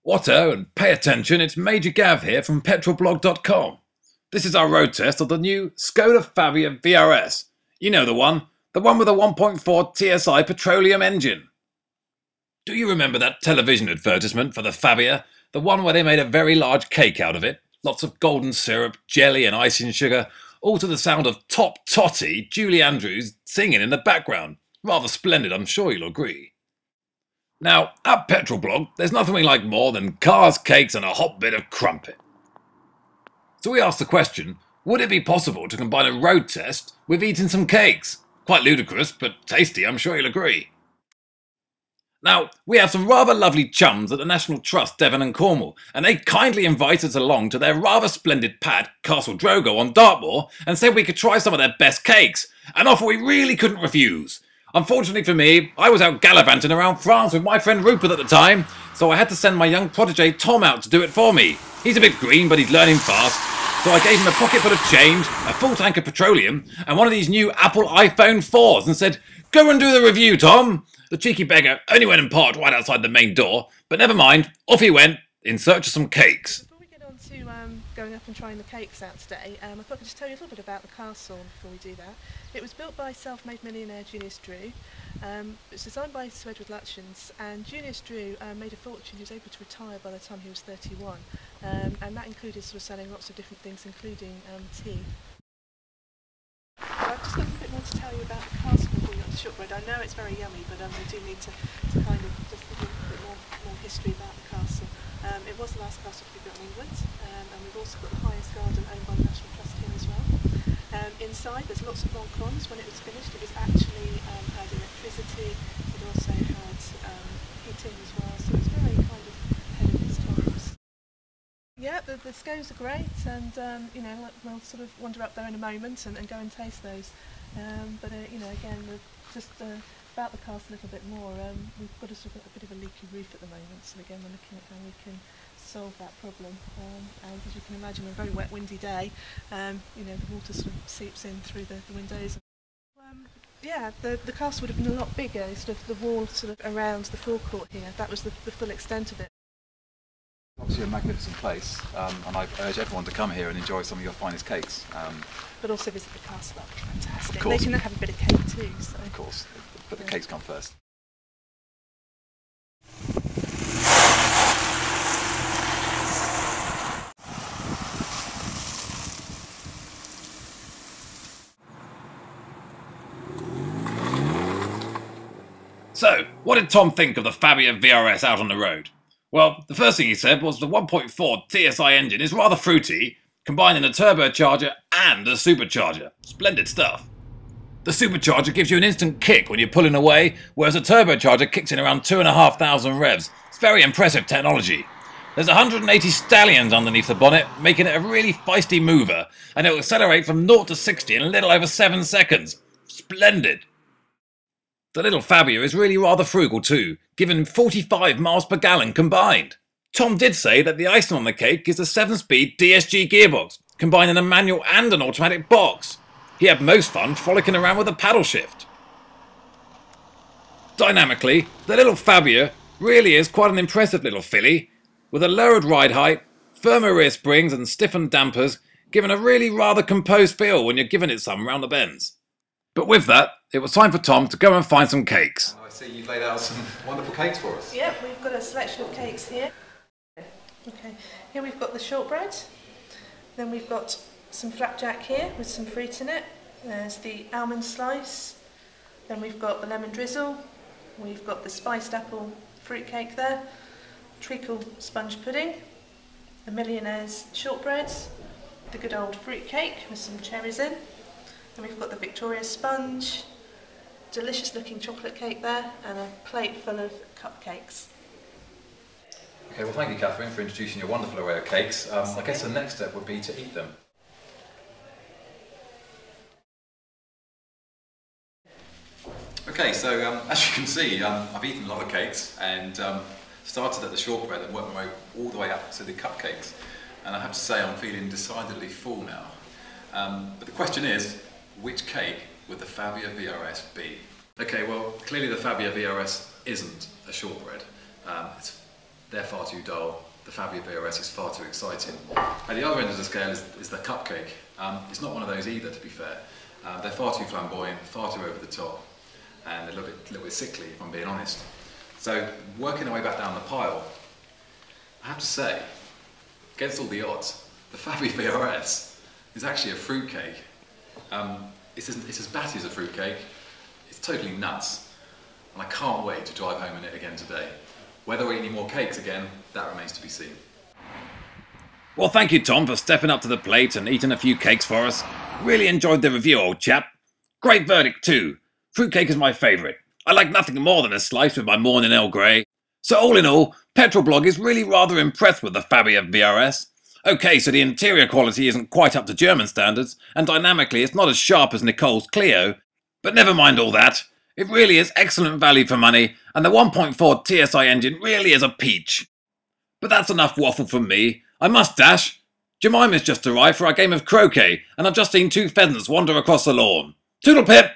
Watto, and pay attention, it's Major Gav here from PetrolBlog.com. This is our road test of the new Skoda Fabia vRS. You know the one with a 1.4 TSI petroleum engine. Do you remember that television advertisement for the Fabia? The one where they made a very large cake out of it? Lots of golden syrup, jelly and icing sugar, all to the sound of Top Totty, Julie Andrews, singing in the background. Rather splendid, I'm sure you'll agree. Now, at PetrolBlog, there's nothing we like more than cars, cakes and a hot bit of crumpet. So we asked the question, would it be possible to combine a road test with eating some cakes? Quite ludicrous, but tasty, I'm sure you'll agree. Now, we have some rather lovely chums at the National Trust Devon and Cornwall, and they kindly invited us along to their rather splendid pad, Castle Drogo on Dartmoor, and said we could try some of their best cakes, an offer we really couldn't refuse. Unfortunately for me, I was out gallivanting around France with my friend Rupert at the time, so I had to send my young protege Tom out to do it for me. He's a bit green, but he's learning fast, so I gave him a pocket full of change, a full tank of petroleum, and one of these new Apple iPhone 4s and said, "Go and do the review, Tom." The cheeky beggar only went and parked right outside the main door, but never mind, off he went in search of some cakes. Before we get on to going up and trying the cakes out today, I thought I could just tell you a little bit about the castle before we do that. It was built by self-made millionaire Julius Drew. It was designed by Sir Edward Lutyens, and Julius Drew made a fortune. He was able to retire by the time he was 31, and that included sort of selling lots of different things, including tea. I've just got a bit more to tell you about the castle before we get on to shortbread. I know it's very yummy, but we do need to kind of just give you a bit more history about the castle. It was the last castle to be built in England, and we've also got the highest garden owned by the National Trust here as well. Inside there's lots of balcons. When it was finished it was actually had electricity, it also had heating as well, so it's very kind of ahead of its times. Yeah, the scones are great, and you know, we'll sort of wander up there in a moment and go and taste those. But you know, again, just about the castle a little bit more. We've got a sort of a bit of a leaky roof at the moment, so again, we're looking at how we can solve that problem. And as you can imagine, a very wet, windy day. You know, the water sort of seeps in through the windows. Yeah, the castle would have been a lot bigger. Sort of the wall sort of around the forecourt here. That was the full extent of it. Obviously a magnificent place, and I urge everyone to come here and enjoy some of your finest cakes. But also visit the castle, that would be fantastic. Of course. They can have a bit of cake too. So. Of course, but the cakes come first. So, what did Tom think of the Fabia vRS out on the road? Well, the first thing he said was the 1.4 TSI engine is rather fruity, combining a turbocharger and a supercharger. Splendid stuff. The supercharger gives you an instant kick when you're pulling away, whereas a turbocharger kicks in around 2,500 revs. It's very impressive technology. There's 180 stallions underneath the bonnet, making it a really feisty mover, and it will accelerate from 0 to 60 in a little over 7 seconds. Splendid. The little Fabia is really rather frugal too, giving 45 miles per gallon combined. Tom did say that the icing on the cake is a 7-speed DSG gearbox, combining a manual and an automatic box. He had most fun frolicking around with a paddle shift. Dynamically, the little Fabia really is quite an impressive little filly, with a lowered ride height, firmer rear springs and stiffened dampers, giving a really rather composed feel when you're giving it some round the bends. But with that, it was time for Tom to go and find some cakes. I see you've laid out some wonderful cakes for us. Yep, we've got a selection of cakes here. Okay, here we've got the shortbread, then we've got some flapjack here with some fruit in it, there's the almond slice, then we've got the lemon drizzle, we've got the spiced apple fruit cake there, treacle sponge pudding, the millionaire's shortbread, the good old fruit cake with some cherries in, and we've got the Victoria sponge, delicious looking chocolate cake there, and a plate full of cupcakes. Okay, well thank you Catherine for introducing your wonderful array of cakes. I guess the next step would be to eat them. Okay, so as you can see, I've eaten a lot of cakes and started at the shortbread and worked my way all the way up to the cupcakes. And I have to say I'm feeling decidedly full now. But the question is, which cake would the Fabia vRS be? Okay, well clearly the Fabia vRS isn't a shortbread. It's they're far too dull. The Fabia vRS is far too exciting. At the other end of the scale is the cupcake. It's not one of those either, to be fair. They're far too flamboyant, far too over the top, and a little bit sickly, if I'm being honest. So, working our way back down the pile, I have to say, against all the odds, the Fabia vRS is actually a fruitcake. It's as batty as a fruitcake. It's totally nuts, and I can't wait to drive home in it again today. Whether we eat any more cakes again, that remains to be seen. Well, thank you, Tom, for stepping up to the plate and eating a few cakes for us. Really enjoyed the review, old chap. Great verdict, too. Fruitcake is my favourite. I like nothing more than a slice with my morning Earl Grey. So all in all, PetrolBlog is really rather impressed with the Fabia vRS. Okay, so the interior quality isn't quite up to German standards, and dynamically it's not as sharp as Nicole's Clio. But never mind all that. It really is excellent value for money, and the 1.4 TSI engine really is a peach. But that's enough waffle from me. I must dash. Jemima's just arrived for our game of croquet, and I've just seen two pheasants wander across the lawn. Toodle pip!